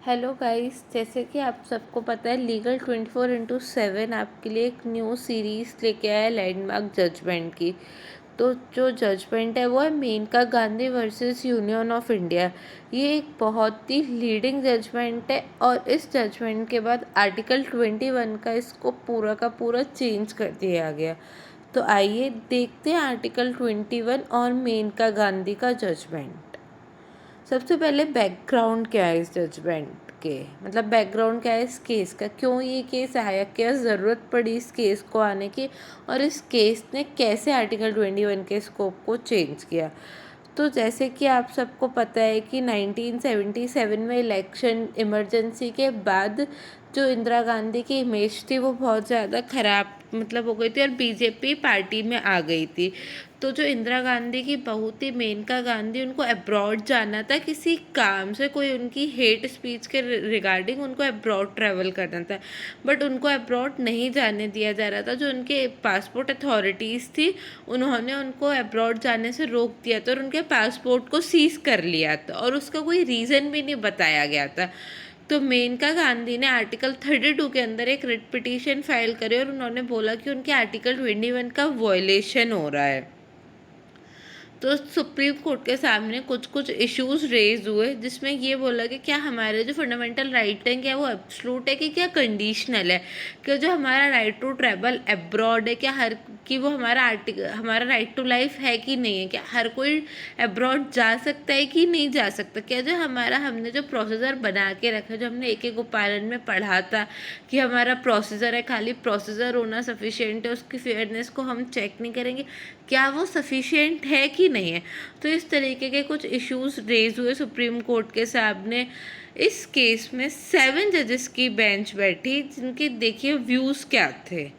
Hello guys, जैसे कि आप सबको पता है लीगल 24/7 आपके लिए एक न्यू सीरीज़ लेके आया है लैंडमार्क जजमेंट की। तो जो जजमेंट है वो है Maneka Gandhi versus union of India. ये एक बहुत ही लीडिंग जजमेंट है और इस जजमेंट के बाद आर्टिकल 21 का इसको पूरा का पूरा चेंज कर दिया गया। तो आइए देखते हैं आर्टिकल 21 और मेनका गांधी का जजमेंट। सबसे पहले बैकग्राउंड क्या है इस जजमेंट के, मतलब बैकग्राउंड क्या है इस केस का, क्यों ये केस आया, क्या ज़रूरत पड़ी इस केस को आने की, और इस केस ने कैसे आर्टिकल 21 के स्कोप को चेंज किया। तो जैसे कि आप सबको पता है कि 1977 में इलेक्शन इमरजेंसी के बाद जो इंदिरा गांधी की इमेज थी वो बहुत ज़्यादा ख़राब मतलब हो गई थी और बीजेपी पार्टी में आ गई थी। तो जो इंदिरा गांधी की बहू थी मेनका गांधी, उनको अब्रॉड जाना था किसी काम से, कोई उनकी हेट स्पीच के रिगार्डिंग उनको अब्रॉड ट्रैवल करना था, बट उनको अब्रॉड नहीं जाने दिया जा रहा था। जो उनके पासपोर्ट अथॉरिटीज़ थी उन्होंने उनको अब्रॉड जाने से रोक दिया था और उनके पासपोर्ट को सीज कर लिया था और उसका कोई रीज़न भी नहीं बताया गया था। तो मेनका गांधी ने आर्टिकल 32 के अंदर एक रिट पिटीशन फाइल करे और उन्होंने बोला कि उनके आर्टिकल 21 का वॉयलेशन हो रहा है। तो सुप्रीम कोर्ट के सामने कुछ कुछ इश्यूज रेज हुए जिसमें ये बोला कि क्या हमारे जो फंडामेंटल राइट हैं क्या वो एब्सोल्यूट है कि क्या कंडीशनल है, कि जो हमारा राइट टू ट्रैवल अब्रॉड है क्या हर कि वो हमारा राइट टू लाइफ है कि नहीं है, क्या हर कोई अब्रॉड जा सकता है कि नहीं जा सकता, क्या जो हमने जो प्रोसीजर बना के रखा, जो हमने एक गोपालन में पढ़ा था कि हमारा प्रोसीजर है, खाली प्रोसीजर होना सफिशिएंट है, उसकी फेयरनेस को हम चेक नहीं करेंगे, क्या वो सफिशिएंट है कि नहीं है। तो इस तरीके के कुछ इश्यूज रेज हुए सुप्रीम कोर्ट के सामने। इस केस में 7 जजेस की बेंच बैठी जिनके देखिए व्यूज़ क्या थे।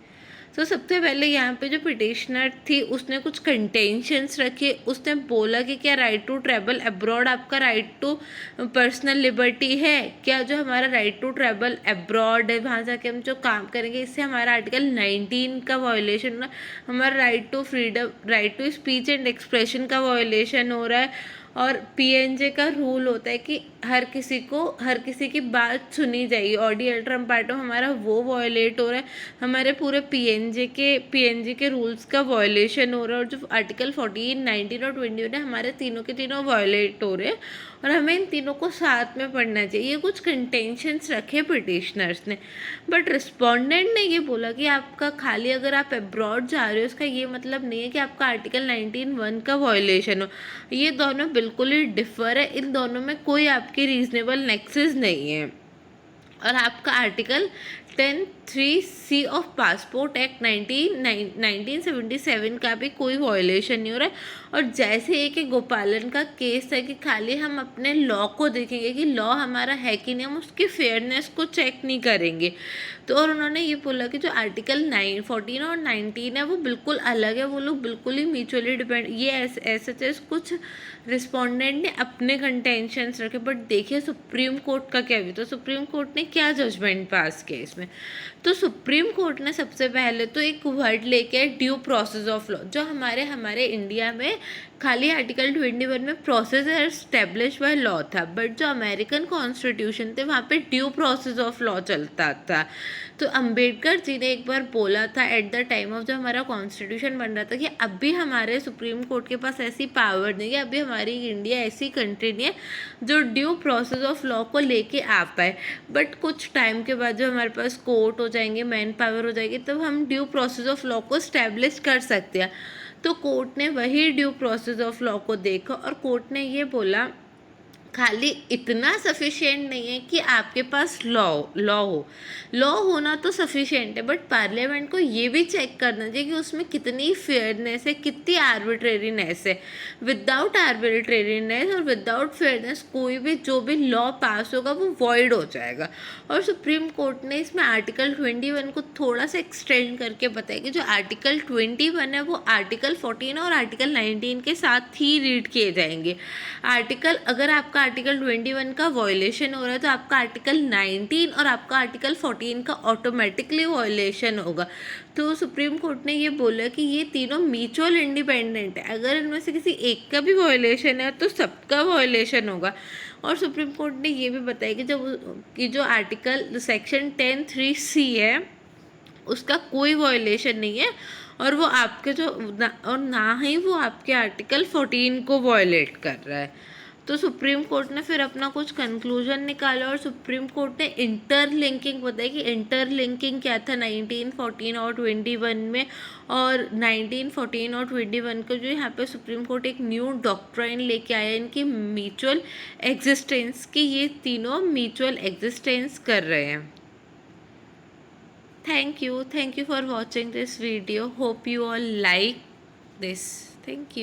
तो सबसे पहले यहाँ पे जो पिटिशनर थी उसने कुछ कंटेंशंस रखे। उसने बोला कि क्या राइट टू ट्रैवल अब्रॉड आपका राइट टू पर्सनल लिबर्टी है, क्या जो हमारा राइट टू ट्रैवल अब्रॉड है वहाँ जाके हम जो काम करेंगे इससे हमारा आर्टिकल 19 का वायोलेशन हो रहा है, हमारा right to freedom right to speech and expression का वायोलेशन हो रहा है। और पीएनजे का रूल होता है कि हर किसी की बात सुनी जाएगी, ऑडियो अल्ट्रम पार्टम हमारा वो वॉयलेट हो रहा है, हमारे पूरे पीएनजे के रूल्स का वॉयलेशन हो रहा है, और जो आर्टिकल 14, 19 और 21 है हमारे तीनों के तीनों वॉयलेट हो रहे हैं और हमें इन तीनों को साथ में पढ़ना चाहिए। ये कुछ कंटेंशंस रखे पिटिशनर्स ने, बट रिस्पोंडेंट ने ये बोला कि आपका खाली अगर आप अब्रॉड जा रहे हो उसका ये मतलब नहीं है कि आपका आर्टिकल 19(1) का वॉयलेशन हो। ये दोनों बिल्कुल ही डिफर है, इन दोनों में कोई आपकी रीजनेबल नेक्सेस नहीं है। और आपका article 10(3)(c) of passport act 1977 का भी कोई वॉयलेशन नहीं हो रहा है। और जैसे एक गोपालन का केस है कि खाली हम अपने लॉ को देखेंगे कि लॉ हमारा है कि नहीं, हम उसकी फेयरनेस को चेक नहीं करेंगे। तो और उन्होंने ये बोला कि जो आर्टिकल 14 और 19 है वो बिल्कुल अलग है, वो लोग बिल्कुल ही म्यूचुअली डिपेंड, ये ऐसे कुछ रिस्पोंडेंट ने अपने कंटेंशंस रखे। बट देखिए सुप्रीम कोर्ट का क्या व्यू, तो सुप्रीम कोर्ट ने क्या जजमेंट पास किया इसमें। तो सुप्रीम कोर्ट ने सबसे पहले तो एक वर्ड लेके ड्यू प्रोसेस ऑफ लॉ, जो हमारे इंडिया में खाली आर्टिकल 21 में प्रोसेस एस्टेब्लिश बाय लॉ था, बट जो अमेरिकन कॉन्स्टिट्यूशन थे वहाँ पे ड्यू प्रोसेस ऑफ लॉ चलता था। तो अंबेडकर जी ने एक बार बोला था एट द टाइम ऑफ जब हमारा कॉन्स्टिट्यूशन बन रहा था कि अभी हमारे सुप्रीम कोर्ट के पास ऐसी पावर नहीं है, अभी हमारी इंडिया ऐसी कंट्री नहीं है जो ड्यू प्रोसेस ऑफ लॉ को लेके आ पाए। बट कुछ टाइम के बाद जब हमारे पास कोर्ट हो जाएंगे, मैन पावर हो जाएगी, तब हम ड्यू प्रोसेस ऑफ लॉ को स्टैब्लिश कर सकते हैं। तो कोर्ट ने वही ड्यू प्रोसेस ऑफ लॉ को देखा और कोर्ट ने ये बोला खाली इतना सफिशिएंट नहीं है कि आपके पास लॉ होना तो सफिशिएंट है, बट पार्लियामेंट को ये भी चेक करना चाहिए कि उसमें कितनी फेयरनेस है, कितनी आर्बिट्रेरीनेस है। विदाउट आर्बिट्रेरीनेस और विदाउट फेयरनेस कोई भी जो भी लॉ पास होगा वो वॉइड हो जाएगा। और सुप्रीम कोर्ट ने इसमें आर्टिकल 21 को थोड़ा सा एक्सटेंड करके बताया कि जो आर्टिकल 21 है वो आर्टिकल 14 और आर्टिकल 19 के साथ ही रीड किए जाएंगे। अगर आपका आर्टिकल 21 का वॉयलेशन हो रहा है तो आपका आर्टिकल 19 और आपका आर्टिकल 14 का ऑटोमेटिकली वॉयलेशन होगा। तो सुप्रीम कोर्ट ने ये बोला कि ये तीनों म्यूचुअल इंडिपेंडेंट है, अगर इनमें से किसी एक का भी वॉयलेशन है तो सबका वॉयलेशन होगा। और सुप्रीम कोर्ट ने ये भी बताया कि जो आर्टिकल सेक्शन 10(3)(c) है उसका कोई वॉयलेशन नहीं है, और वो आपके ना ही वो आपके आर्टिकल 14 को वॉयलेट कर रहा है। तो सुप्रीम कोर्ट ने फिर अपना कुछ कंक्लूजन निकाला, और सुप्रीम कोर्ट ने इंटरलिंकिंग बताया कि इंटरलिंकिंग क्या था 19, 14 और 21 में। और 19, 14 और 21 को जो यहाँ पे सुप्रीम कोर्ट एक न्यू डॉक्ट्राइन लेके आया इनकी म्यूचुअल एग्जिस्टेंस की, ये तीनों म्यूचुअल एग्जिस्टेंस कर रहे हैं। Thank you for watching this video. Hope you all like this. Thank you.